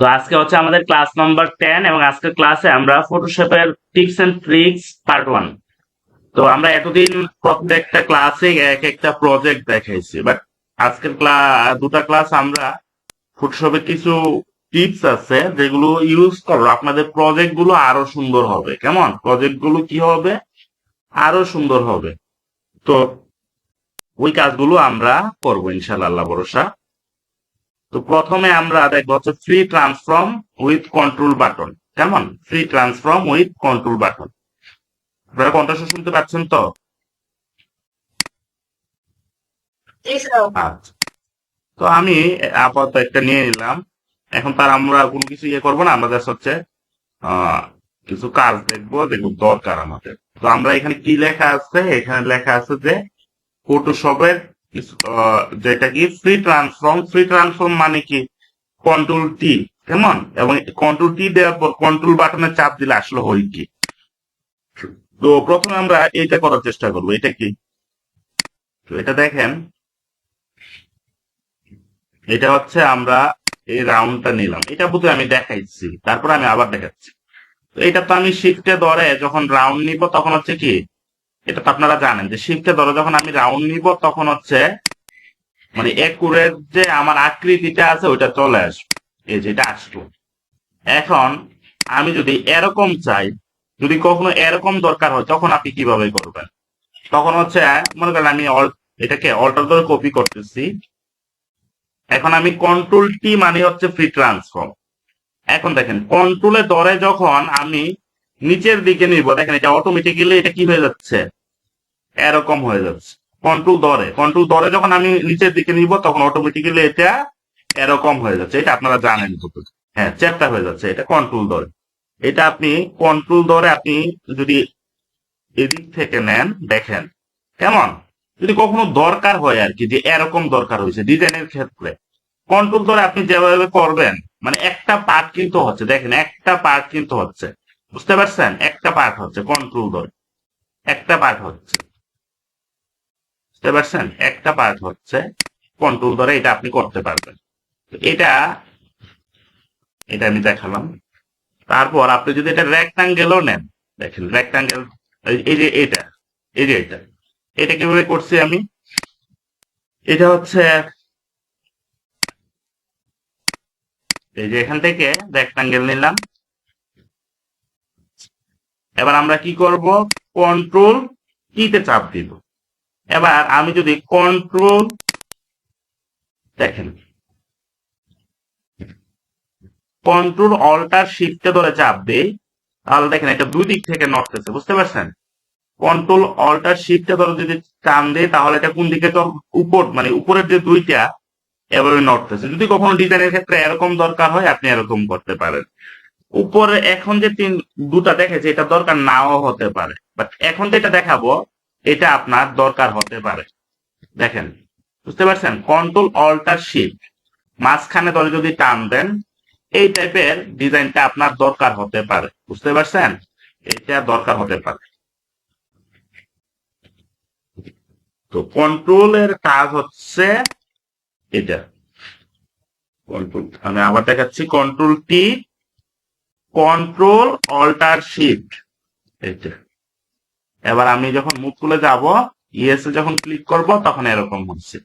তো আজকে হচ্ছে আমাদের ক্লাস নাম্বার 10 এবং আজকের ক্লাসে আমরা ফটোশপের টিপস এন্ড ট্রিক্স পার্ট 1। তো আমরা এতদিন প্রত্যেকটা ক্লাসে এক একটা প্রজেক্ট দেখাইছি, বাট আজকের দুটা ক্লাস আমরা ফটোশপের কিছু টিপস আছে যেগুলো ইউজ করো আপনাদের প্রজেক্ট গুলো আরো সুন্দর হবে। কেমন প্রজেক্ট গুলো কি হবে? আরো সুন্দর হবে। তো ওই কাজগুলো আমরা করবো ইনশাআল্লাহ, আল্লাহ ভরসা। তো প্রথমে আমরা দেখবো হচ্ছে free transform with control button. কেমন free transform with control button? আপনারা কণ্ঠস্বর শুনতে পাচ্ছেন তো? আচ্ছা, তো আমি আপাতত একটা নিয়ে নিলাম। এখন তার আমরা কোনো কিছু ইয়ে করবো না, আমরা জাস্ট হচ্ছে আহ কিছু কাজ দেখবো যেগুলো দরকার আমাদের। তো আমরা এখানে কি লেখা আছে? এখানে লেখা আছে যে ফটোশপের যেটা কি ফ্রি ট্রান্সফর্ম। ফ্রি ট্রান্সফর্ম মানে কি? Control T. কেমন? এবং কন্ট্রোল টি দেওয়ার পর কন্ট্রোল বাটনে চাপ দিলে আসলে হয় কি? তো প্রথমে আমরা এটা করার চেষ্টা করবো। এটা কি? তো এটা দেখেন, এটা হচ্ছে আমরা এই রাউন্ডটা নিলাম। এটা বোধহয় আমি দেখাইছি, তারপর আমি আবার দেখাচ্ছি। তো এটা তো আমি শিফটে ধরে যখন রাউন্ড নিব তখন হচ্ছে কি, এটা তো আপনারা জানেন যে শিফটে ধরে যখন আমি রাউন্ড নিব তখন হচ্ছে মানে একুরেট যে আমার আকৃতিটা আছে ওইটা চলে আসবে। এই যে এটা আসলো। এখন আমি যদি এরকম চাই, যদি কখনো এরকম দরকার হয় তখন আপনি কিভাবে করবেন? তখন হচ্ছে মনে করেন আমি এটাকে অল্টার ধরে কপি করতেছি। এখন আমি কন্ট্রোল টি মানে হচ্ছে ফ্রি ট্রান্সফর্ম। এখন দেখেন কন্ট্রোলে ধরে যখন আমি নিচের দিকে নিব, দেখেন এটা অটোমেটিক্যালি এটা কি হয়ে যাচ্ছে? এরকম হয়ে যাচ্ছে। কন্ট্রোল ধরে যখন আমি নিচের দিকে নিব তখন অটোমেটিক্যালি এটা এরকম হয়ে যাচ্ছে। এটা আপনারা জানেন তো। হ্যাঁ, চ্যাপ্টার হয়ে যাচ্ছে। এটা কন্ট্রোল ধরে। এটা আপনি কন্ট্রোল ধরে আপনি যদি এদিক থেকে নেন, দেখেন কেমন? যদি কখনো দরকার হয় আর কি, যে এরকম দরকার হয়েছে ডিজাইনের ক্ষেত্রে, কন্ট্রোল ধরে আপনি যেভাবে করবেন, মানে একটা পার্ট কিন্তু হচ্ছে, দেখেন একটা পার্ট কিন্তু হচ্ছে, বুঝতে পারছেন? একটা পার্ট হচ্ছে কন্ট্রোল ধরে, একটা পার্ট হচ্ছে, বুঝতে পারছেন? একটা পার্ট হচ্ছে কন্ট্রোল ধরে, এটা আপনি করতে পারবেন। তো এটা এটা আমি দেখালাম। তারপর আপনি যদি এটা রেক্টাঙ্গেলও নেন, দেখেন রেক্টাঙ্গেল, এই যে এটা, এই যে এটা, এটা কিভাবে করছি আমি? এটা হচ্ছে এই যে এখান থেকে রেক্টাঙ্গেল নিলাম। এবার আমরা কি করব? কন্ট্রোল কিতে চাপ দিব। এবার আমি যদি কন্ট্রোল, দেখেন কন্ট্রোল অল্টার শিফটে ধরে চাপ দেই, তাহলে দেখেন এটা দুই দিক থেকে নড়তেছে, বুঝতে পারছেন? কন্ট্রোল অল্টার শিফটে ধরে যদি টান দেই তাহলে এটা কোন দিকে? তো উপর, মানে উপরের যে দুইটা এভাবে নড়তেছে। যদি কখনো ডিজাইনের ক্ষেত্রে এরকম দরকার হয় আপনি এরকম করতে পারেন। উপরে এখন যে দুটা দেখেছে এটা দরকার নাও হতে পারে, বাট এখন যেটা দেখাবো এটা আপনার দরকার হতে পারে। দেখেন, বুঝতে পারছেন? কন্ট্রোল অল্টার শিফট মাঝখানে ধরে যদি টান দেন, এই টাইপের ডিজাইনটা আপনার দরকার হতে পারে, বুঝতে পারছেন? এটা দরকার হতে পারে। তো কন্ট্রোলের কাজ হচ্ছে এটা। কন্ট্রোল আমি আবার দেখাচ্ছি, control T, control alter shift, এটা। এবার আমি যখন মুভ তুলে যাব, ইএস এ যখন ক্লিক করব তখন এরকম হচ্ছে।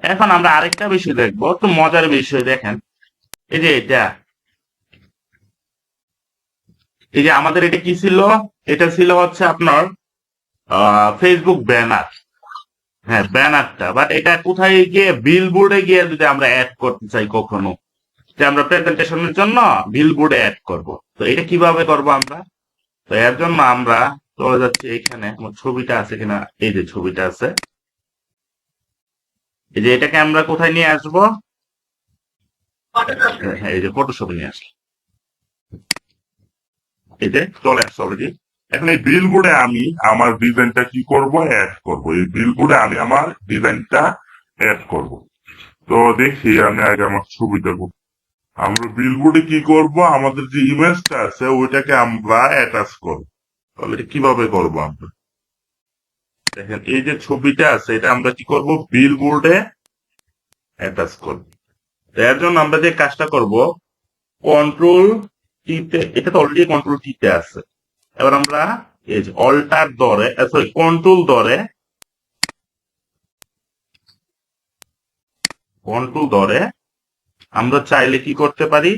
এখন আমরা আরেকটা বিষয় দেখবো, একটু মজার বিষয়। দেখেন এই যে এটা, এই যে আমাদের এটা কি ছিল? এটা ছিল হচ্ছে আপনার ফেসবুক ব্যানার। হ্যাঁ, ব্যানারটা। বাট এটা কোথায় গিয়ে? বিলবোর্ডে গিয়ে যদি আমরা অ্যাড করতে চাই কখনো, যে আমরা প্রেজেন্টেশনের জন্য বিলবোর্ডে অ্যাড করব, তো এটা কিভাবে করব আমরা? তো এর জন্য আমরা চলে যাচ্ছি, এখানে আমার ছবিটা আছে কিনা, এই যে ছবিটা আছে, এই যে এটাকে আমরা কোথায় নিয়ে আসবো? হ্যাঁ, এই যে ফটোশপে নিয়ে আসবো। এই যে চলে আসছে অলরেডি। এখন এই বিলবোর্ডে আমি আমার ডিজাইনটা কি করব? অ্যাড করব। এই বিলবোর্ডে আমি আমার ডিজাইনটা অ্যাড করব। তো দেখি আমি আগে আমার ছবিটা আমরা বিলবোর্ডে কি করব? আমাদের যে ইমেজটা আছে ওইটাকে আমরা অ্যাটাচ করব। তাহলে এটা কিভাবে করবো আমরা? দেখেন এই যে ছবিটা আছে এটা আমরা কি করব? বিলবোর্ডে অ্যাটাচ করব। তো এর জন্য আমরা যে কাজটা করব, কন্ট্রোল টিতে, এটা তো অলরেডি কন্ট্রোল টিতে আছে। এবার আমরা এই যে অল্টার ধরে, সরি কন্ট্রোল ধরে আমরা চাইলে কি করতে পারি,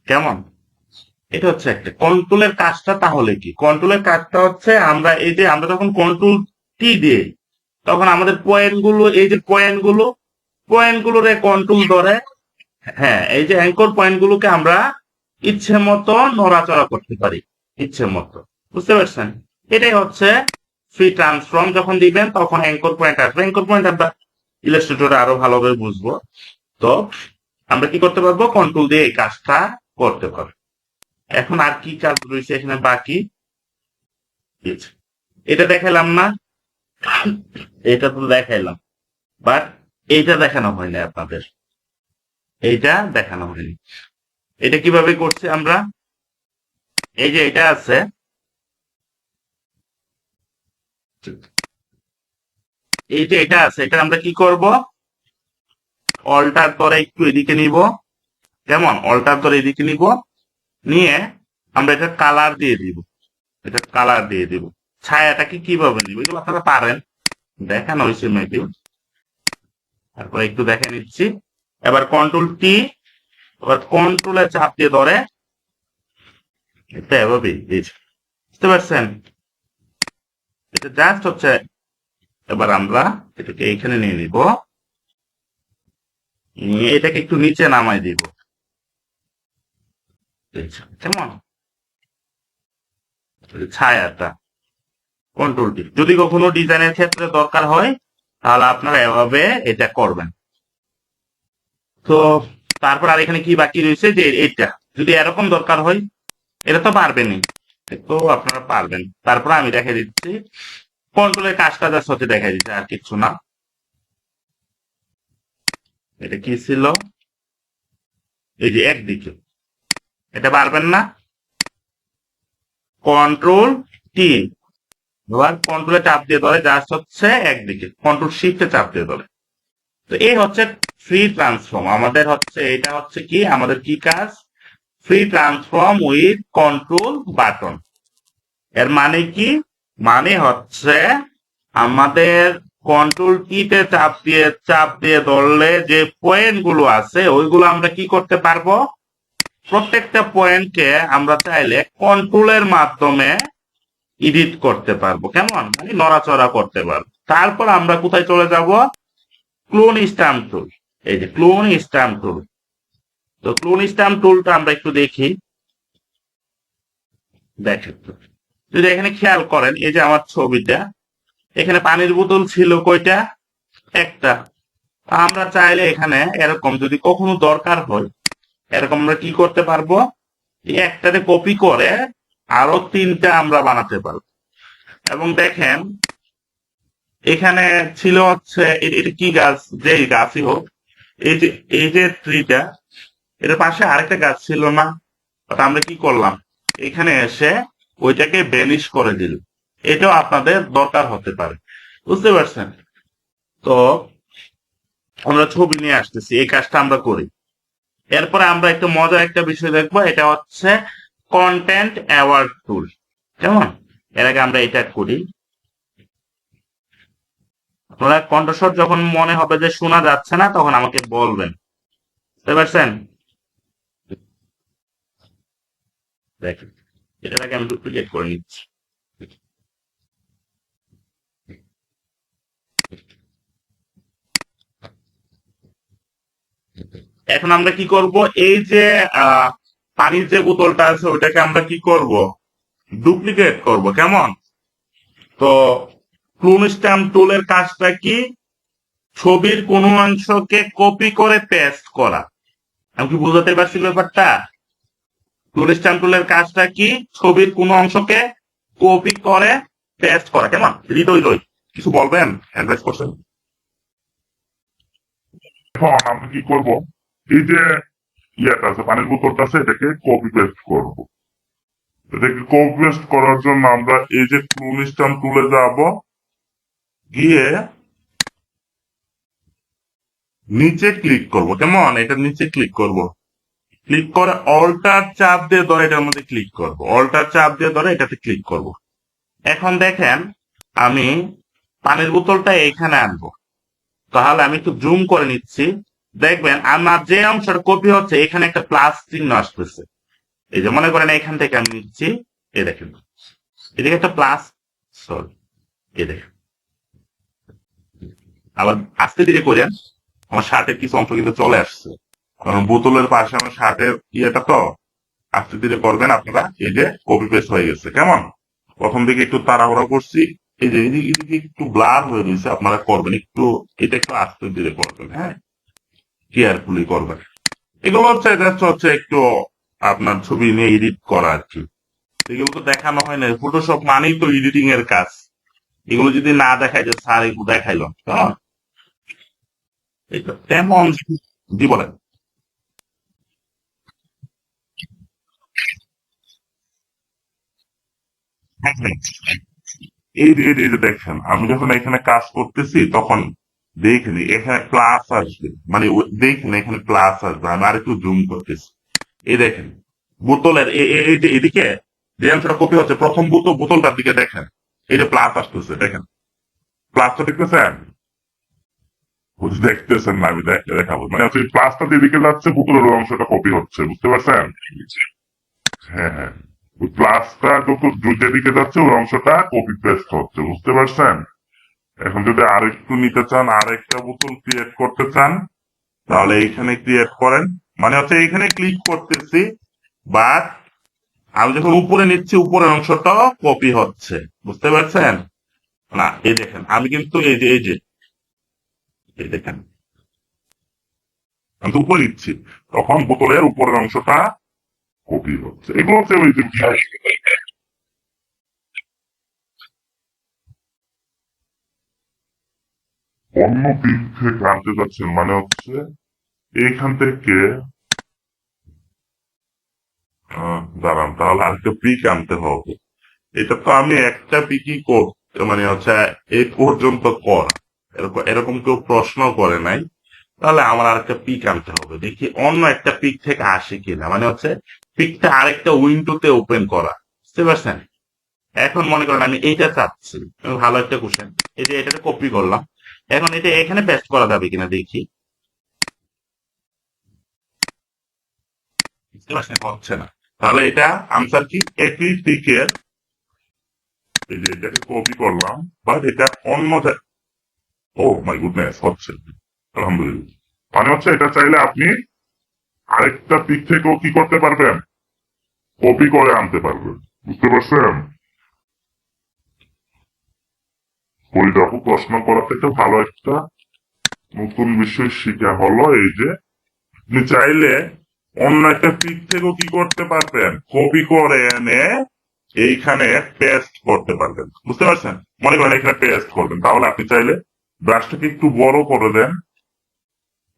কেমন, এটা হচ্ছে একটা কন্ট্রোলের কাজটা। তাহলে কি কন্ট্রোলের কাজটা হচ্ছে, আমরা এই যে আমরা যখন কন্ট্রোল টি দিই তখন আমাদের পয়েন্টগুলো, এই যে পয়েন্টগুলোরে কন্ট্রোল ধরে, হ্যাঁ এই যে অ্যাঙ্কর পয়েন্টগুলোকে আমরা ইচ্ছে মতো নড়াচড়া করতে পারি, ইচ্ছে মতো। বুঝতে পারছেন? এটাই হচ্ছে ফ্রি ট্রান্সফর্ম। যখন দিবেন তখন অ্যাঙ্কর পয়েন্ট আসবে। অ্যাঙ্কর পয়েন্ট আমরা ইলাস্ট্রেটরে আরো ভালোভাবে বুঝবো। তো আমরা কি করতে পারবো, কন্ট্রোল দিয়ে এই কাজটা করতে পারবো। এখন আর কি কাজ রয়েছে এখানে বাকি? এটা দেখালাম না, এটা তো দেখাইলাম, বাট এইটা দেখানো হয়নি আপনাদের, এইটা দেখানো হয়নি। এটা কিভাবে করছি আমরা, এই যে এটা আছে, এই যে এটা আছে, এটা আমরা কি করব, অল্টার করে একটু এদিকে নিব, কেমন, অল্টার করে এদিকে নিব, নিয়ে আমরা এটা কালার দিয়ে দিব, এটা কালার দিয়ে দিব। ছায়াটাকে কিভাবে নিব এগুলো আপনারা পারেন, দেখানো হয়েছে মেবি, তারপরে একটু দেখে নিচ্ছি। এবার কন্ট্রোল টি, এবার কন্ট্রোলে চাপ দিয়ে ধরে এটা এভাবে বুঝতে পারছেন? এটা জাস্ট হচ্ছে, এবার আমরা এটাকে এইখানে নিয়ে নিব, নিয়ে এটাকে একটু নিচে নামাই দিব, কেমন, ছায়াটা কন্ট্রোলটি। যদি কখনো ডিজাইনের ক্ষেত্রে দরকার হয় তাহলে আপনারা এভাবে এটা করবেন। তো তারপর আর এখানে কি বাকি রয়েছে, যে এটা যদি এরকম দরকার হয়, এটা তো পারবেনই, তো আপনারা পারবেন। তারপর আমি দেখে দিচ্ছি কন্ট্রোলের কাজটা জাস্ট হচ্ছে দেখা দিচ্ছে, আর কিছু না। এটা কি ছিল, এই যে একদিকে, এটা পারবেন না, কন্ট্রোল টি, এবার কন্ট্রোলে চাপ দিয়ে ধরে জাস্ট হচ্ছে একদিকে, কন্ট্রোল শিফটে চাপ দিয়ে ধরে। তো এই হচ্ছে ফ্রি ট্রান্সফর্ম। আমাদের হচ্ছে এটা হচ্ছে কি, আমাদের কি কাজ, free transform with control button. এর মানে কি, মানে হচ্ছে আমাদের কন্ট্রোল কিতে চাপ দিয়ে ধরলে যে পয়েন্ট গুলো আছে ওইগুলো আমরা কি করতে পারবো, প্রত্যেকটা পয়েন্টকে আমরা চাইলে কন্ট্রোলের মাধ্যমে এডিট করতে পারবো, কেমন, মানে নড়াচড়া করতে পারবো। তারপর আমরা কোথায় চলে যাব, ক্লোন স্ট্যাম্প টুল। এই যে ক্লোন স্ট্যাম্প টুল, তো ক্লোন স্ট্যাম্প টুলটা আমরা একটু দেখি। দেখেন তো, যদি এখানে খেয়াল করেন, এই যে আমার ছবিটা, এখানে পানির বোতল ছিল কয়টা, একটা। আমরা চাইলে এখানে এরকম যদি কখনো দরকার হয়, এরকম আমরা কি করতে পারবো, এই একটাতে কপি করে আরো তিনটা আমরা বানাতে পারবো। এবং দেখেন এখানে ছিল হচ্ছে এটা কি গাছ, যেই গাছই হোক, এই যে ট্রিটা, এটার পাশে আরেকটা গাছ ছিল না, বাট আমরা কি করলাম, এখানে এসে ওইটাকে বেনিশ করে দিল। এটাও আপনাদের দরকার হতে পারে, বুঝতে পারছেন? তো আমরা ছবি নিয়ে আসতেছি, এই কাজটা আমরা করি। এরপরে আমরা একটু মজার একটা বিষয় দেখবো, এটা হচ্ছে কন্টেন্ট অ্যাওয়ার্ড টুল, কেমন। এর আগে আমরা এটা করি। আপনারা কণ্ঠস্বর যখন মনে হবে যে শোনা যাচ্ছে না তখন আমাকে বলবেন, বুঝতে পারছেন? দেখেন, এটাকে আমি ডুপ্লিকেট করে নিচ্ছি। এখন আমরা কি করব, এই যে আহ পানির যে বোতলটা আছে ওইটাকে আমরা কি করব, ডুপ্লিকেট করব, কেমন। তো ক্লোন স্ট্যাম্প টুলের কাজটা কি, ছবির কোনো অংশকে কপি করে পেস্ট করা। আমি কি বুঝাতে পারছি ব্যাপারটা? ক্লোন স্ট্যাম্প টুলের কাজটা কি, ছবির কোনো অংশকে কপি করে পেস্ট করা, কেমন। হৃদয় লই কিছু বলবেন, অ্যাডভাইস করছেন। এখন আমরা কি করব, এই যে ইয়েটা আছে, পানির বোতলটা আছে, এটাকে কপি পেস্ট করব। এটাকে কপি পেস্ট করার জন্য আমরা এই যে ক্লোন স্ট্যাম্প টুলে যাব, গিয়ে নিচে ক্লিক করব, কেমন? এটা নিচে ক্লিক করব, ক্লিক করে অল্টার চাপ দিয়ে ধরে এটার মধ্যে ক্লিক করব, অল্টার চাপ দিয়ে ধরে এটাতে ক্লিক করব। এখন দেখেন আমি পানির বোতলটা এইখানে আনবো, তাহলে আমি একটু জুম করে নিচ্ছি। দেখবেন আমার যে অংশটা কপি হচ্ছে এখানে একটা প্লাস চিহ্ন আসতেছে। এই যে মনে করেন এখান থেকে আমি নিচ্ছি, এই দেখেন এদিকে একটা প্লাস, সরি, এই দেখেন আবার আস্তে ধীরে করেন, আমার শার্টের কিছু অংশ কিন্তু চলে আসছে, কারণ বোতলের পাশে আমার শার্টের ইয়েটা তো। আস্তে ধীরে করবেন আপনারা, এই যে কপি পেস্ট হয়ে গেছে, কেমন? প্রথম দিকে একটু তাড়াহুড়া করছি, এই যে এদিকে এদিকে একটু ব্লার হয়ে গেছে, আপনারা করবেন একটু, এটা একটু আস্তে ধীরে করবেন, হ্যাঁ, কেয়ারফুলি করবেন। এগুলো হচ্ছে জাস্ট হচ্ছে একটু আপনার ছবি নিয়ে এডিট করা আর কি, এগুলো তো দেখানো হয় না। ফটোশপ মানেই তো এডিটিং এর কাজ, এগুলো যদি না দেখায় যে স্যার এগুলো দেখাইলো, হ্যাঁ, এটা তেমন। জি বলেন। হ্যাঁ, হ্যাঁ। এই যে দেখেন আমি যখন এখানে কাজ করতেছি তখন দেখেনি এখানে প্লাস আসবে, মানে দেখেন এখানে প্লাস আসবে, আমি আর একটু জুম করতেছি। এই দেখেন বোতলের এই যে এদিকে যে অংশটা কপি হচ্ছে, প্রথম বোতলটার দিকে দেখেন, এই যে প্লাস আসতেছে, দেখেন প্লাসটা দেখতেছেন? দেখতেছেন না? আমি দেখাবো, মানে হচ্ছে প্লাসটা যেদিকে যাচ্ছে বোতলের ওই অংশটা কপি হচ্ছে, বুঝতে পারছেন? হ্যাঁ, হ্যাঁ, ওই প্লাসটা যত যেদিকে যাচ্ছে ওই অংশটা কপি পেস্ট হচ্ছে, বুঝতে পারছেন? এখন যদি আরেকটু নিতে চান, আরেকটা বোতল ক্রিয়েট করতে চান, তাহলে এইখানে ক্রিয়েট করেন, মানে হচ্ছে এইখানে ক্লিক করতেছি, বাট আমি যখন উপরে নিচ্ছি উপরের অংশটা কপি হচ্ছে, বুঝতে পারছেন? না এই দেখেন আমি কিন্তু এই দেখেন আমি তো উপরে নিচ্ছি, তখন বোতলের উপরের অংশটা কপি হচ্ছে। এগুলো হচ্ছে ওই যে অন্য দিক থেকে আনতে যাচ্ছেন, মানে হচ্ছে এইখান থেকে দাঁড়ান, তাহলে আরেকটা পিক আনতে হবে। এটা তো আমি একটা পিকই করতে, মানে হচ্ছে এই পর্যন্ত কর, এরকম এরকম কেউ প্রশ্ন করে নাই, তাহলে আমার আরেকটা পিক আনতে হবে, দেখি অন্য একটা পিক থেকে আসে কিনা, মানে হচ্ছে পিকটা আরেকটা উইন্ডোতে ওপেন করা, বুঝতে পারছেন? এখন মনে করেন আমি এইটা চাচ্ছি, ভালো একটা কোশ্চেন, এই যে এটাতে কপি করলাম, এখন এটা এখানে পেস্ট করা যাবে কিনা দেখি, বুঝতে পারছেন? হচ্ছে না। তাহলে এটা আনসার কি, একই পিকের, এই যে এটাকে কপি করলাম, বাট এটা অন্য, ও মাই গুডনেস, হচ্ছে, আলহামদুলিল্লাহ। মানে হচ্ছে এটা চাইলে আপনি আরেকটা পিক থেকেও কি করতে পারবেন, কপি করে আনতে পারবেন, বুঝতে পারছেন? ওই দেখো প্রশ্ন করা থেকে ভালো একটা নতুন বিষয় শিখা হলো, এই যে আপনি চাইলে অন্য একটা পিক থেকেও কি করতে পারবেন, কপি করে এনে এইখানে পেস্ট করতে পারবেন, বুঝতে পারছেন? মনে করেন এখানে পেস্ট করবেন, তাহলে আপনি চাইলে ব্রাশটাকে একটু বড় করে দেন,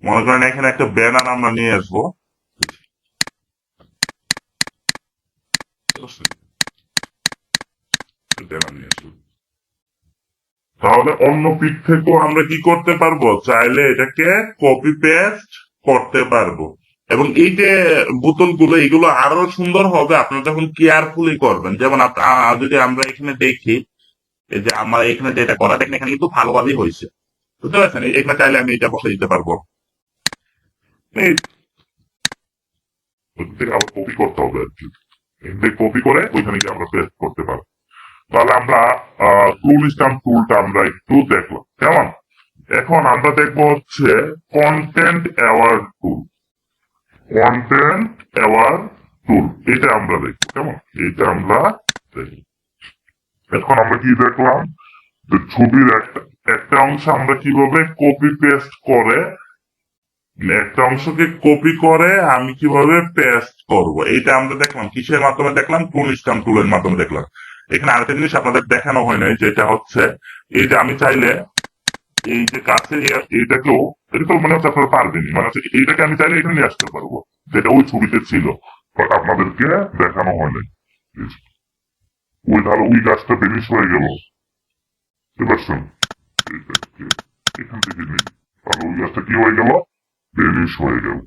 মনে করেন এখানে একটা ব্যানার আমরা নিয়ে আসবো, ব্যানার নিয়ে আসবো, তাহলে অন্য পিক থেকেও আমরা কি করতে পারবো, চাইলে এটাকে কপি পেস্ট করতে পারবো। এবং এই যে বোতলগুলো এগুলো আরো সুন্দর হবে আপনারা যখন কেয়ারফুলি করবেন, যেমন যদি আমরা এখানে দেখি, এই যে আমার এখানে যেটা করা, দেখেন এখানে কিন্তু ভালোভাবেই হয়েছে, বুঝতে পারছেন? এখানে চাইলে আমি এটা বসে দিতে পারবো, এই ওই থেকে আবার কপি করতে হবে আর কি, কপি করে ওইখানে গিয়ে আমরা পেস্ট করতে পারবো। তাহলে আমরা টুল স্ট্যাম্প টুলটা আমরা একটু দেখলাম, কেমন? এখন আমরা দেখবো হচ্ছে কন্টেন্ট অ্যাওয়ার্ড টুল, কন্টেন্ট অ্যাওয়ার্ড টুল, এটা আমরা দেখবো, কেমন? এটা আমরা দেখবো। এখন আমরা কি দেখলাম, যে ছবির একটা একটা অংশ আমরা কিভাবে কপি পেস্ট করে, একটা অংশকে কপি করে আমি কিভাবে পেস্ট করব, এটা আমরা দেখলাম কিসের মাধ্যমে দেখলাম, টুল স্ট্যাম্প টুলের মাধ্যমে দেখলাম। এখানে আরেকটা জিনিস আপনাদের দেখানো হয় নাই, যেটা হচ্ছে এই যে আমি চাইলে এই যে কাছে এইটাকেও, এটা তো মানে হচ্ছে আপনারা পারবেনই, মানে হচ্ছে এইটাকে আমি চাইলে এখানে নিয়ে আসতে পারবো, যেটা ওই ছবিতে ছিল, বাট আপনাদেরকে দেখানো হয় নাই। ওই তাহলে ওই গাছটা ফিনিশ হয়ে গেল, বুঝতে পারছেন? এইটাকে এখান থেকে নেই, তাহলে ওই গাছটা পেজটা কি হয়ে গেল, ভ্যানিশ হয়ে গেল।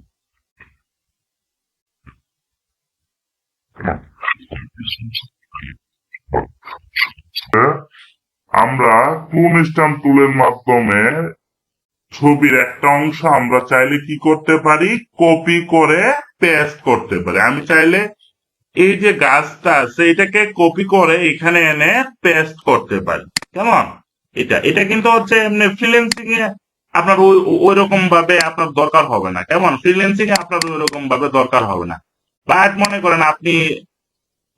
আমরা ক্লোন স্ট্যাম্প টুলের মাধ্যমে ছবির একটা অংশ আমরা চাইলে কি করতে পারি, কপি করে পেস্ট করতে পারি। আমি চাইলে এই যে গাছটা আছে এটাকে কপি করে এখানে এনে পেস্ট করতে পারি। কেমন? এটা এটা কিন্তু হচ্ছে এমনি ফ্রিল্যান্সিং এ আপনার ওই রকম ভাবে আপনার দরকার হবে না। কেমন? ফ্রিল্যান্সিং এ আপনার ওই রকম ভাবে দরকার হবে না। বাট মনে করেন আপনি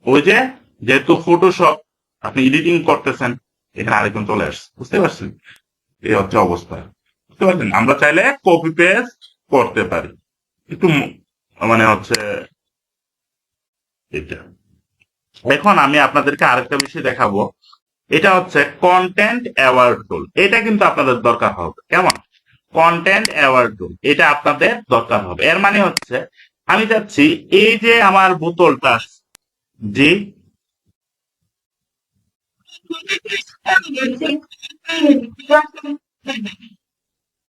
ওই যে যেহেতু ফটোশপ আপনি এডিটিং করতেছেন, এখানে আরেকজন চলে আসছে, বুঝতে পারছেন? এই হচ্ছে অবস্থা, বুঝতে পারছেন? আমরা চাইলে কপি পেস্ট করতে পারি। একটু মানে হচ্ছে এটা। এখন আমি আপনাদেরকে আরেকটা বিষয় দেখাবো। এটা হচ্ছে কন্টেন্ট অ্যাওয়ার্ড টুল। এটা কিন্তু আপনাদের দরকার হবে। কেমন? কন্টেন্ট অ্যাওয়ার্ড টুল এটা আপনাদের দরকার হবে। এর মানে হচ্ছে আমি চাচ্ছি এই যে আমার বোতলটা, জি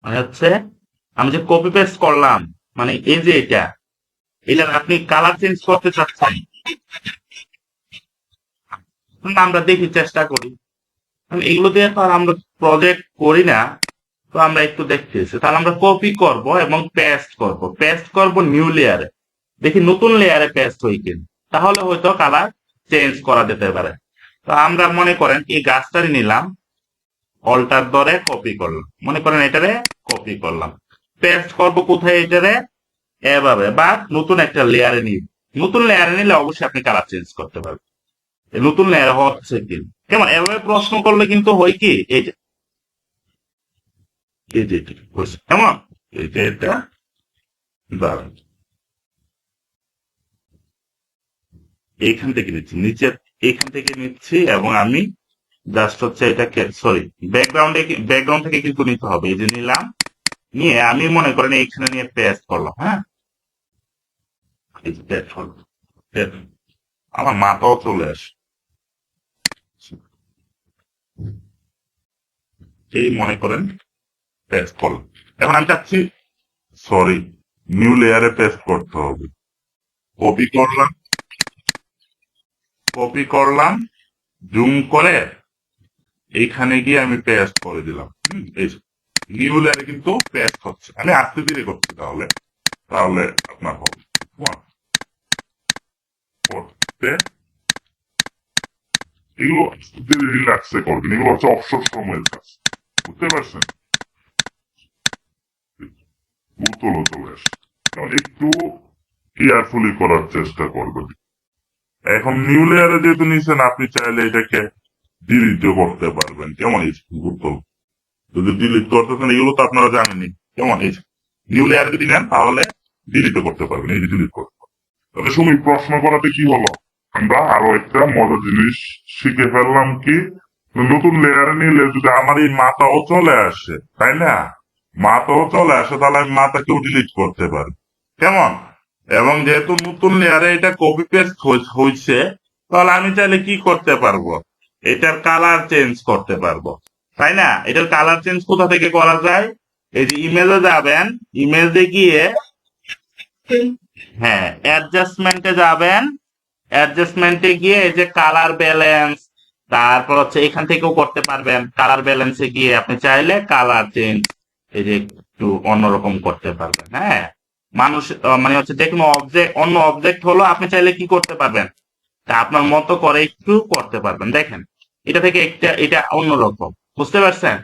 মানে হচ্ছে আমি যে কপি পেস্ট করলাম, মানে এই যে এটার আপনি কালার চেঞ্জ করতে চাচ্ছেন, আমরা দেখি চেষ্টা করি। কারণ এগুলো দিয়ে তো আর আমরা প্রজেক্ট করি না, তো আমরা একটু দেখতেছি। তাহলে আমরা কপি করব এবং পেস্ট করব নিউ লেয়ারে। দেখি নতুন লেয়ারে পেস্ট হই কিনা, তাহলে হয়তো কালার চেঞ্জ করা যেতে পারে। তো আমরা মনে করেন এই গাছটারই নিলাম, অল্টার ধরে কপি করলাম, মনে করেন এটারে কপি করলাম, পেস্ট করব কোথায়, এটারে এভাবে, বা নতুন একটা লেয়ারে নিব। নতুন লেয়ারে নিলে অবশ্যই আপনি কালার চেঞ্জ করতে পারবেন। এই নতুন লেয়ার হচ্ছে কি, কেমন? এভাবে প্রশ্ন করলে কিন্তু হয় কি, এই যে এটা হচ্ছে কেমন, এটা দাঁড়ান, এইখান থেকে নিচ্ছি, নিচের এইখান থেকে নিচ্ছি এবং আমি জাস্ট হচ্ছে এটাকে, সরি, ব্যাকগ্রাউন্ড থেকে কিন্তু নিতে হবে। এই যে নিলাম, নিয়ে আমি মনে করেন এইখানে নিয়ে পেস্ট করলাম। হ্যাঁ, এই যে পেস্ট করলাম, আমার মাথাও চলে আসে, এই মনে করেন পেস্ট করলাম। এখন আমি চাচ্ছি, সরি, নিউ লেয়ারে পেস্ট করতে হবে। কপি করলাম, জুম করে এইখানে গিয়ে আমি পেস্ট করে দিলাম। এই নিউ লেয়ারে কিন্তু পেস্ট হচ্ছে। আমি আস্তে ধীরে করছি, তাহলে তাহলে আপনার হবে করতে, এগুলো রিল্যাক্সে করবেন, এগুলো হচ্ছে অবসর সময়ের কাজ, বুঝতে পারছেন? বোতলও চলে আসে, একটু কেয়ারফুলি করার চেষ্টা করবেন। এখন নিউ লেয়ারে যেহেতু নিচ্ছেন, আপনি চাইলে এটাকে ডিলিটও করতে পারবেন। কেমন? এই বোতল যদি ডিলিট করতে চান, এগুলো তো আপনারা জানেনই। কেমন? এই নিউ লেয়ার যদি নেন তাহলে ডিলিটও করতে পারবেন, এই যে ডিলিট করতে পারবেন। তাহলে শুনি প্রশ্ন করাতে কি হলো, আমরা আরো একটা মজার জিনিস শিখে ফেললাম। কি, নতুন লেয়ারে নিলে যদি আমার এই মাথাও চলে আসে, তাই না, মাথাও চলে আসে, তাহলে আমি মাথাকেও ডিলিট করতে পারি। কেমন? এবং যেহেতু নতুন লেয়ারে এটা কপি পেস্ট হয়েছে, তাহলে আমি চাইলে কি করতে পারবো, এটার কালার চেঞ্জ করতে পারবো, তাই না? এটার কালার চেঞ্জ কোথা থেকে করা যায়? এই যে ইমেজে যাবেন, ইমেজে গিয়ে, হ্যাঁ, অ্যাডজাস্টমেন্টে যাবেন, অ্যাডজাস্টমেন্টে গিয়ে এই যে কালার ব্যালেন্স, তারপর হচ্ছে এখান থেকেও করতে পারবেন। কালার ব্যালেন্সে গিয়ে আপনি চাইলে কালার চেঞ্জ এই যে একটু অন্যরকম করতে পারবেন। হ্যাঁ, মানুষ মানে হচ্ছে যে কোনো অবজেক্ট, অন্য অবজেক্ট হলো, আপনি চাইলে কি করতে পারবেন, তা আপনার মতো করে একটু করতে পারবেন। দেখেন, এটা থেকে একটা, এটা অন্যরকম, বুঝতে পারছেন?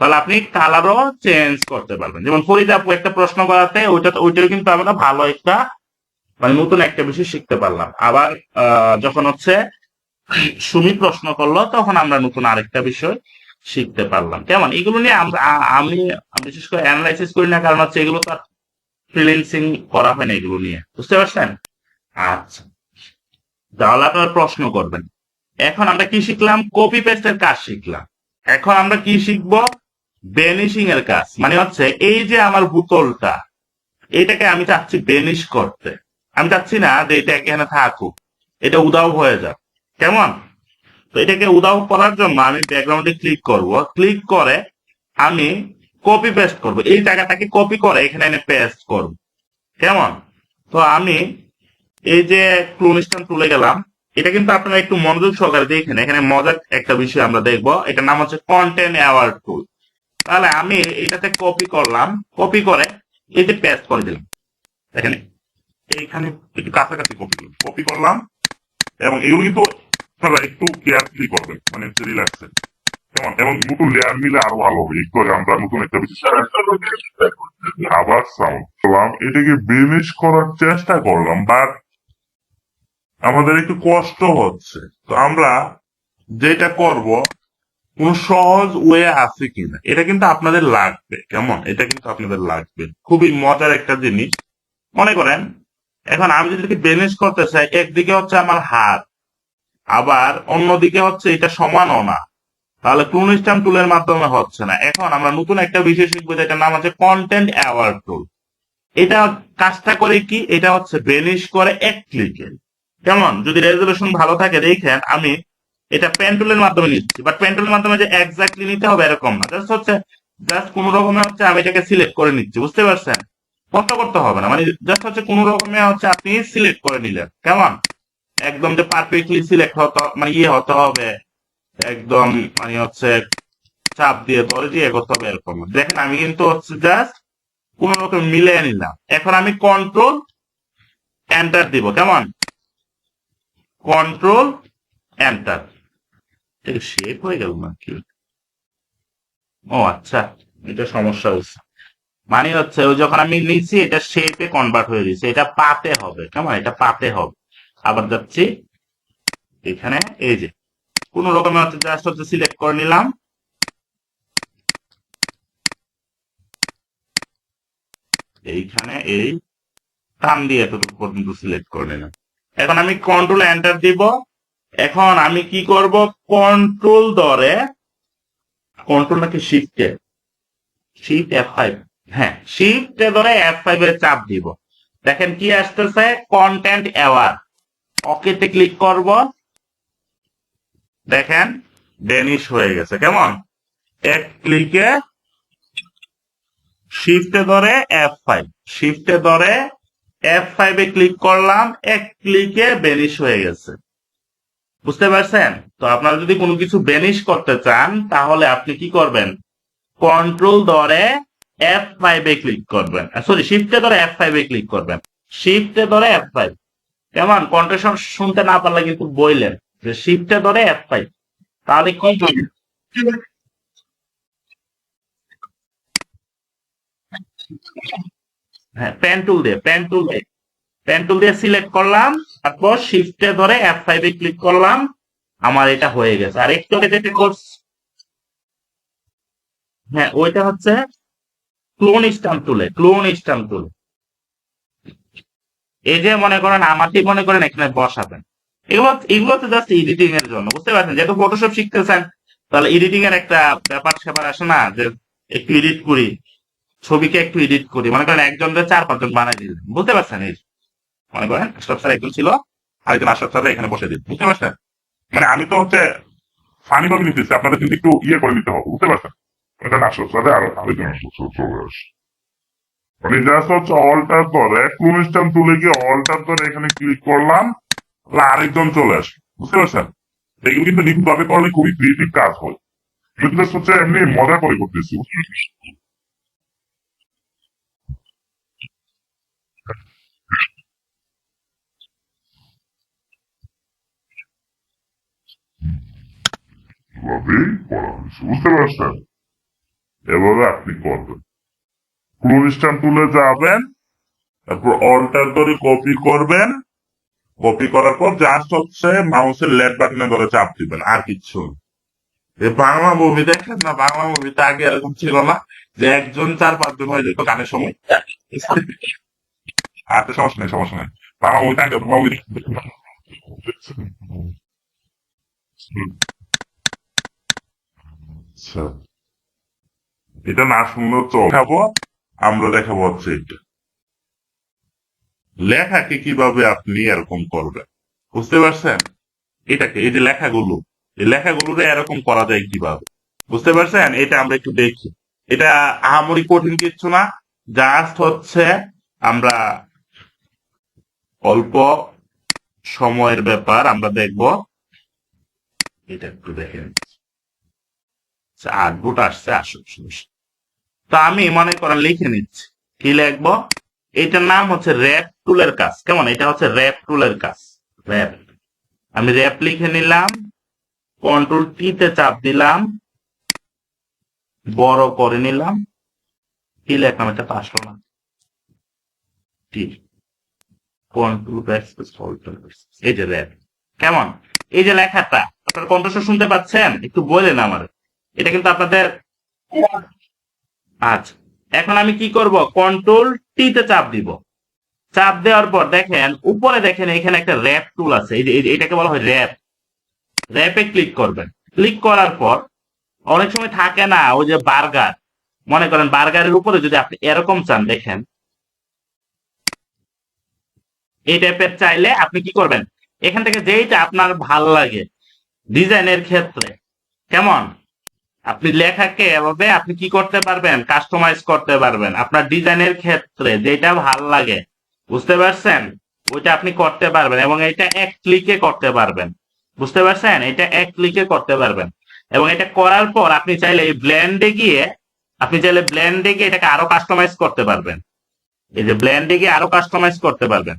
তাহলে আপনি কালারও চেঞ্জ করতে পারবেন। যেমন ফরিদা আপু একটা প্রশ্ন করাতে ওইটাও কিন্তু আমরা ভালো একটা, মানে নতুন একটা বিষয় শিখতে পারলাম। আবার যখন হচ্ছে সুমি প্রশ্ন করলো, তখন আমরা নতুন আরেকটা বিষয় শিখতে পারলাম। কেমন? এগুলো নিয়ে আমি বিশেষ করে অ্যানালাইসিস করি না, কারণ হচ্ছে এগুলো তো আর ফ্রিল্যান্সিং করা হয় না এগুলো নিয়ে, বুঝতে পারছেন? আচ্ছা, তাহলে আপনারা প্রশ্ন করবেন। এখন আমরা কি শিখলাম? কপি পেস্টের কাজ শিখলাম। এখন আমরা কি শিখবো? বেনিশিং এর কাজ। মানে হচ্ছে এই যে আমার বোতলটা, এটাকে আমি চাচ্ছি বেনিশ করতে। আমি চাচ্ছি না যে এটা এখানে থাকুক, এটা উধাও হয়ে যাক। কেমন? তো এটাকে উধাও করার জন্য আমি ব্যাকগ্রাউন্ডে ক্লিক করব, ক্লিক করে আমি কপি পেস্ট করব, এই জায়গাটাকে কপি করে এখানে এনে পেস্ট করব। কেমন? তো আমি এই যে ক্লোন স্ট্যাম্প তুলে গেলাম, এটা কিন্তু আপনারা একটু মনোযোগ সহকারে দেখেন, এখানে মজার একটা বিষয় আমরা দেখব, এটার নাম হচ্ছে কন্টেন্ট অ্যাওয়ার্ড টুল। তাহলে আমি এটাতে কপি করলাম, কপি করে এই যে পেস্ট করে দিলাম, দেখেন এইখানে একটু কাছাকাছি কপি করলাম, এবং এগুলো কিন্তু আপনারা একটু কেয়ারফুলি করবেন, মানে রিল্যাক্সে। কেমন? এবং নতুন লেয়ার নিলে আরো ভালো হবে। একটু আগে আমরা নতুন একটা আবার সাউন্ড করলাম, এটাকে বেনিশ করার চেষ্টা করলাম, বাট আমাদের একটু কষ্ট হচ্ছে। তো আমরা যেটা করব, কোন সহজ ওয়ে আছে কিনা, এটা কিন্তু আপনাদের লাগবে। কেমন? এটা কিন্তু আপনাদের লাগবে, খুবই মজার একটা জিনিস। মনে করেন এখন আমি যদি বেনিশ করতে চাই, একদিকে হচ্ছে আমার হাত, আবার অন্যদিকে হচ্ছে এটা সমানও না, তাহলে ক্লোন স্ট্যাম্প টুলের মাধ্যমে হচ্ছে না। এখন আমরা নতুন একটা বিষয় শিখবো, যেটার নাম হচ্ছে কন্টেন্ট অ্যাওয়ার্ড টুল। এটা কাজটা করে কি, এটা হচ্ছে বেনিশ করে এক ক্লিকে। কেমন? যদি রেজলিউশন ভালো থাকে দেখেন, আমি এটা পেন টুলের মাধ্যমে নিচ্ছি, বাট পেন টুলের মাধ্যমে যে এক্স্যাক্টলি নিতে হবে এরকম না, জাস্ট কোন রকমে হচ্ছে আমি এটাকে সিলেক্ট করে নিচ্ছি, বুঝতে পারছেন? কষ্ট করতে হবে না, মানে জাস্ট হচ্ছে কোন রকমে হচ্ছে আপনি সিলেক্ট করে নিলেন। কেমন? একদম যে পারফেক্টলি সিলেক্ট হতে মানে হতে হবে, একদম মানে হচ্ছে চাপ দিয়ে ধরে দিয়ে করতে হবে এরকম না। দেখেন আমি কিন্তু হচ্ছে জাস্ট কোন রকম মিলিয়ে নিলাম। এখন আমি কন্ট্রোল এন্টার দিব। কেমন? Control enter. শেপ হয়ে গেল নাকি? ও আচ্ছা, এটা সমস্যা হচ্ছে। মানে হচ্ছে ওই যখন আমি নিচ্ছি এটা শেপে কনভার্ট হয়ে গেছে, এটা পাতে হবে। কেমন? এটা পাতে হবে। আবার যাচ্ছি এখানে, এই যে কোন রকমে হচ্ছে জাস্ট হচ্ছে সিলেক্ট করে নিলাম, এইখানে এই টান দিয়ে এতটুকু পর্যন্ত সিলেক্ট করে নিলাম। এখন আমি কন্ট্রোল এন্টার দিব। এখন আমি কি করব, কন্ট্রোল ধরে, কন্ট্রোল নাকি শিফটে, শিফট F5, হ্যাঁ শিফটে ধরে F5 এর চাপ দিব। দেখেন কি আসতেছে, কন্টেন্ট অ্যাওয়ার্ড। ওকেতে ক্লিক করব, দেখেন ডেনিশ হয়ে গেছে। কেমন? এক ক্লিকে শিফটে ধরে F5, শিফটে ধরে F5 এ ক্লিক করলাম, এক ক্লিকে বেনিশ হয়ে গেছে। বুঝতে পারছেন? তো আপনারা যদি কোনো কিছু বেনিশ করতে চান, তাহলে আপনি কি করবেন, কন্ট্রোল ধরে F5 এ ক্লিক করবেন, সরি শিফটে ধরে F5 এ ক্লিক করবেন, শিফটে ধরে F5। কেমন? কন্ট্রোল শুনতে না পারলে কিন্তু বললেন যে শিফটে ধরে F5, তাহলে কি করবেন, হ্যাঁ পেন টুল দিয়ে সিলেক্ট করলাম, তারপর শিফটে ধরে F5 এ ক্লিক করলাম, আমার এটা হয়ে গেছে। আর একটু আগে যেটা করছি, হ্যাঁ ওইটা হচ্ছে ক্লোন স্ট্যাম্প টুলে এই যে মনে করেন আমাকে মনে করেন এখানে বসাবেন, এগুলো এগুলো তো জাস্ট এডিটিং এর জন্য, বুঝতে পারছেন? যেহেতু ফটোশপ শিখতেছেন, তাহলে এডিটিং এর একটা ব্যাপার স্যাপার আসে না, যে একটু এডিট করি, ছবিকে একটু এডিট করি, মনে করেন একজনকে 4-5 জন বানাই দিলেন, বুঝতে পারছেন? এই যে, মনে করেন আশরাফ স্যার একজন ছিল, আরেকজন আশরাফ স্যার এখানে বসে দিন, বুঝতে পারছেন? মানে আমি তো হচ্ছে ফানি ভাবে নিতেছি, আপনাদের কিন্তু একটু ইয়ে করে নিতে হবে, বুঝতে পারছেন? এটা আশরাফ স্যার আর আরেকজন আশরাফ স্যার চলে আসে। মানে জাস্ট হচ্ছে অল্টার ধরে ক্লোন স্ট্যাম্প তুলে গিয়ে অল্টার ধরে এখানে ক্লিক করলাম, আরেকজন চলে আসে, বুঝতে পারছেন? এগুলো কিন্তু নিখুঁতভাবে করলে খুবই ক্রিয়েটিভ কাজ হয়। কিন্তু জাস্ট হচ্ছে এমনি মজা করে করতেছি, বুঝতে পারছিস? এভাবেই করা হয়েছে, বুঝতে পারছেন? এভাবে আপনি করবেন, ক্লোন স্ট্যাম্প তুলে যাবেন, তারপর অল্টার ধরে কপি করবেন, কপি করার পর জাস্ট হচ্ছে মাউসের লেফট বাটনে ধরে চাপ দিবেন, আর কিচ্ছু না। এই বাংলা মুভি দেখেন না, বাংলা মুভিতে আগে এরকম ছিল না যে একজন 4-5 জন হয়ে যেত গানের সময়। আর তো সমস্যা নেই, সমস্যা নেই। বাংলা মুভিতে আগে মুভি আচ্ছা, এটা না শুনলেও চল দেখাবো, আমরা দেখাবো হচ্ছে এটা লেখাকে কিভাবে আপনি এরকম করবেন, বুঝতে পারছেন? এটাকে এই যে লেখাগুলো, এই লেখাগুলো এরকম করা যায় কিভাবে, বুঝতে পারছেন? এটা আমরা একটু দেখি। এটা আহামরি কঠিন কিছু না, জাস্ট হচ্ছে আমরা অল্প সময়ের ব্যাপার, আমরা দেখব। এটা একটু দেখেন, 8 ফুট আসছে, আসুক সমস্যা। তো আমি মনে করেন লিখে নিচ্ছি, কি লিখবো? এটার নাম হচ্ছে র্যাপ টুলের কাজ। কেমন? এটা হচ্ছে র্যাপ টুলের কাজ, র্যাপ। আমি র্যাপ লিখে নিলাম, কন্ট্রোল টি তে চাপ দিলাম, বড় করে নিলাম, কি লিখলাম? এটা তো আসলো না। টি, কন্ট্রোল ব্যাকস্পেস, এই যে র্যাপ। কেমন? এই যে লেখাটা আপনার কণ্ঠস্বর শুনতে পাচ্ছেন? একটু বলেন আমার। এটা কিন্তু আপনাদের, আচ্ছা। এখন আমি কি করব? কন্ট্রোল টি তে চাপ দিব। চাপ দেওয়ার পর দেখেন উপরে, দেখেন এখানে একটা র্যাপ টুল আছে, এটাকে বলা হয় র্যাপ। র্যাপে ক্লিক করবেন। ক্লিক করার পর অনেক সময় থাকে না ওই যে বার্গার, মনে করেন বার্গারের উপরে যদি আপনি এরকম চান, দেখেন এই টাইপের চাইলে আপনি কি করবেন? এখান থেকে যেইটা আপনার ভাল লাগে ডিজাইনের ক্ষেত্রে, কেমন, আপনি লেখাকে এভাবে আপনি কি করতে পারবেন? কাস্টমাইজ করতে পারবেন আপনার ডিজাইনের ক্ষেত্রে, যেটা ভাল লাগে, বুঝতে পারছেন? ওইটা আপনি করতে পারবেন, এবং এটা এক ক্লিকে করতে পারবেন। বুঝতে পারছেন? এটা এক ক্লিকে করতে পারবেন। এবং এটা করার পর আপনি চাইলে এই ব্লেন্ডে গিয়ে, এটাকে আরো কাস্টমাইজ করতে পারবেন। এই যে ব্লেন্ডে গিয়ে আরো কাস্টমাইজ করতে পারবেন।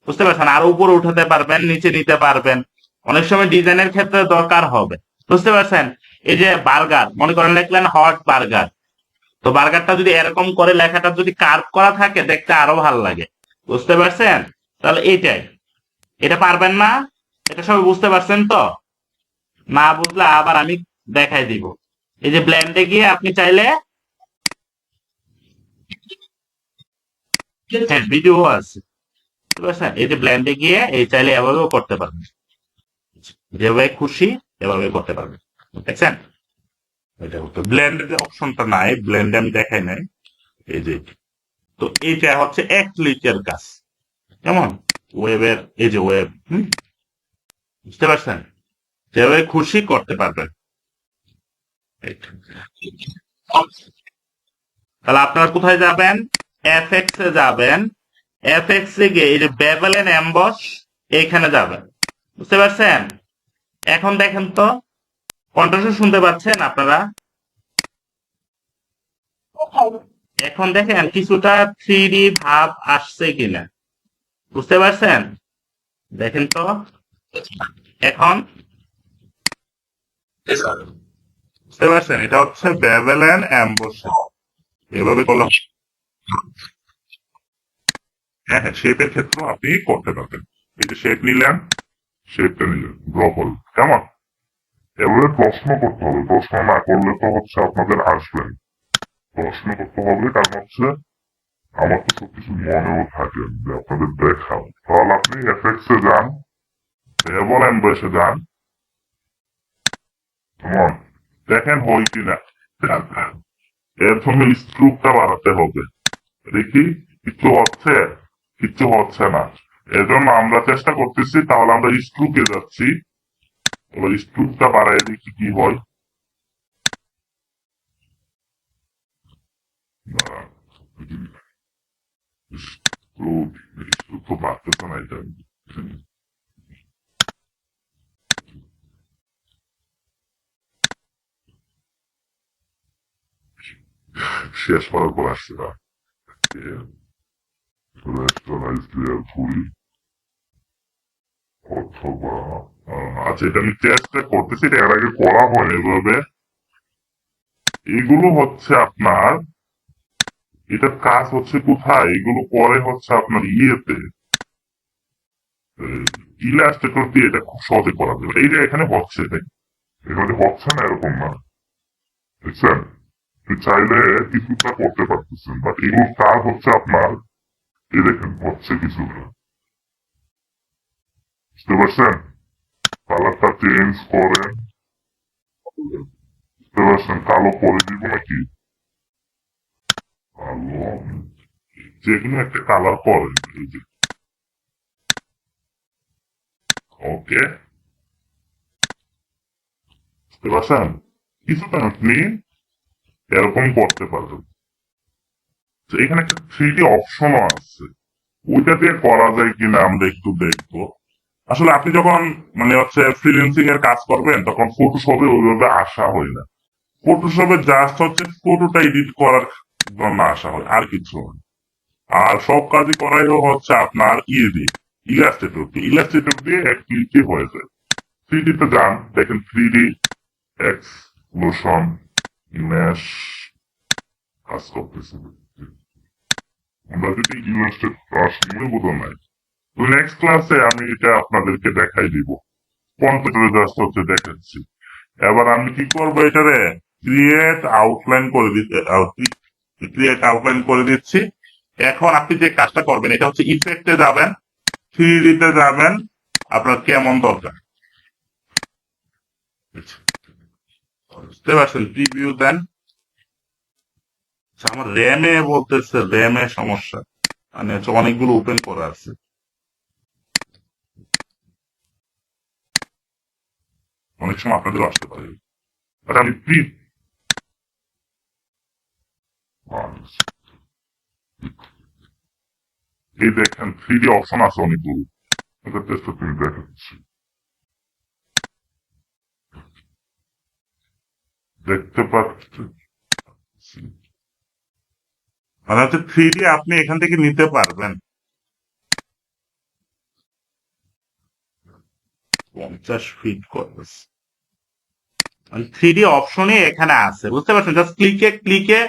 বুঝতে পারছেন? আরো উপরে উঠাতে পারবেন, নিচে নিতে পারবেন। অনেক সময় ডিজাইনের ক্ষেত্রে দরকার হবে। বুঝতে পারছেন? এই যে বার্গার, মনে করেন লিখলেন হট বার্গার, তো বার্গারটা যদি এরকম করে লেখাটা যদি কার্ভ করা থাকে, দেখতে আরো ভালো লাগে। বুঝতে পারছেন? তাহলে এইটাই। এটা পারবেন না? এটা সবাই বুঝতে পারছেন তো? না বুঝলে আবার আমি দেখাই দিব। এই যে ব্লেন্ডে গিয়ে আপনি চাইলে, হ্যাঁ ভিডিও আছে, বুঝতে পারছেন? এই যে ব্লেন্ডে গিয়ে এই চাইলে এভাবেও করতে পারবেন, যেভাবে খুশি এভাবে করতে পারবেন। দেখছেন? এটা হচ্ছে ব্লেন্ডের অপশনটা নাই, ব্লেন্ডে আমি দেখাই নাই। এই যে, তো এইটা হচ্ছে এক ক্লিকের কাজ। কেমন? ওয়েবের, এই যে ওয়েব, বুঝতে পারছেন? যেভাবে খুশি করতে পারবেন। এইটা। তাহলে আপনারা কোথায় যাবেন? এফএক্স এ যাবেন। এফএক্স এ গিয়ে এই যে বেভেল এন্ড এমবস, এইখানে যাবেন। বুঝতে পারছেন? এখন দেখেন তো, কণ্ঠস্বর শুনতে পাচ্ছেন আপনারা? এখন দেখেন কিছুটা থ্রি ডি ভাব আসছে কিনা, বুঝতে পারছেন? দেখেন তো এখন, বুঝতে পারছেন? এটা হচ্ছে বেভেল এন্ড এমবস, এভাবে করলে, হ্যাঁ হ্যাঁ, শেপের ক্ষেত্রেও আপনি করতে পারবেন। এই যে শেপ নিলেন, শেপটা নিলেন, ড্র করলেন, কেমন? এভাবে প্রশ্ন করতে হবে, প্রশ্ন না করলে তো হচ্ছে আপনাদের আসবেন। প্রশ্ন করতে হবে, কারণ হচ্ছে আমার তো সবকিছু মনেও থাকে যে আপনাদের দেখাও। তাহলে আপনি এফএক্স এ যান, এভল এমব্রেসে যান, কেমন? দেখেন হয় কিনা। এর সঙ্গে স্ট্রোকটা বাড়াতে হবে। দেখি কিছু হচ্ছে, কিচ্ছু হচ্ছে না। এজন্য আমরা চেষ্টা করতেছি, তাহলে আমরা স্ট্রোকে যাচ্ছি। এবার স্ট্রোকটা বাড়াই দেখি কি হয়। স্ট্রোক, স্ট্রোক তো বাড়তেছে না এটা। শেষ করার পর আসছে না। রেস্টোরাইজ ক্লিয়ার করি, অথবা আচ্ছা, এটা আমি চেষ্টা করতেছি, এটা এর আগে করা হয় এভাবে। এগুলো হচ্ছে আপনার, এটার কাজ হচ্ছে কোথায়? এগুলো পরে হচ্ছে আপনার ইয়েতে, ইলাস্ট্রেটর দিয়ে এটা খুব সহজে করা যাবে। এই যে এখানে হচ্ছে, এখানে হচ্ছে না এরকম না, দেখছেন? চাইলে কিছুটা করতে পারতেছেন, বাট এগুলোর কাজ হচ্ছে আপনার, এই দেখেন হচ্ছে কিছুটা, বুঝতে পারছেন? কালারটা চেঞ্জ করেন, বুঝতে পারছেন? কালো করে দিব নাকি? কালো, যেকোনো একটা কালার করেন, এই যে, ওকে, বুঝতে পারছেন? কিছুটা আপনি এরকম করতে পারবেন। তো এখানে একটা 3D অপশনও আছে, ওইটা দিয়ে করা যায় কিনা আমরা একটু দেখবো। আসলে আপনি যখন মানে হচ্ছে ফ্রিল্যান্সিং এর কাজ করবেন তখন ফটোশপে ওইভাবে আসা হয় না। ফটোশপে জাস্ট হচ্ছে ফটোটা এডিট করার জন্য আসা হয়, আর কিছু না। আর সব কাজই করাই হচ্ছে আপনার দিয়ে ইলাস্ট্রেটর দিয়ে এক ক্লিকে হয়ে যায়। 3D তে যান, দেখেন 3D এক্সপ্লোশন ইমেজ কাজ করতেছে। আমরা যদি ইলাস্ট্রেটর নেব তো নাই, তো নেক্সট ক্লাসে আমি এটা আপনাদেরকে দেখাই দিব। কম্পিউটারে জাস্ট হচ্ছে দেখাচ্ছি। এবার আমি কি করবো, এটারে ক্রিয়েট আউটলাইন করে দিচ্ছি। এখন আপনি যে কাজটা করবেন এটা হচ্ছে ইফেক্টে যাবেন, 3D তে যাবেন, আপনার কেমন দরকার বুঝতে পারছেন, প্রিভিউ দেন। আচ্ছা, আমার র্যামে বলতেছে, র্যামে সমস্যা, মানে হচ্ছে অনেকগুলো ওপেন করা আছে। অনেক সময় আপনাদের আসতে পারে। আর আমি এই দেখেন 3D অপশন আছে অনেকগুলো, এটা টেস্টে তুমি দেখাচ্ছি, দেখতে পাচ্ছি। মানে হচ্ছে 3D আপনি এখান থেকে নিতে পারবেন। 50 ফিট করবেন, মানে 3D অপশনই এখানে আছে, বুঝতে পারছেন। জাস্ট ক্লিকে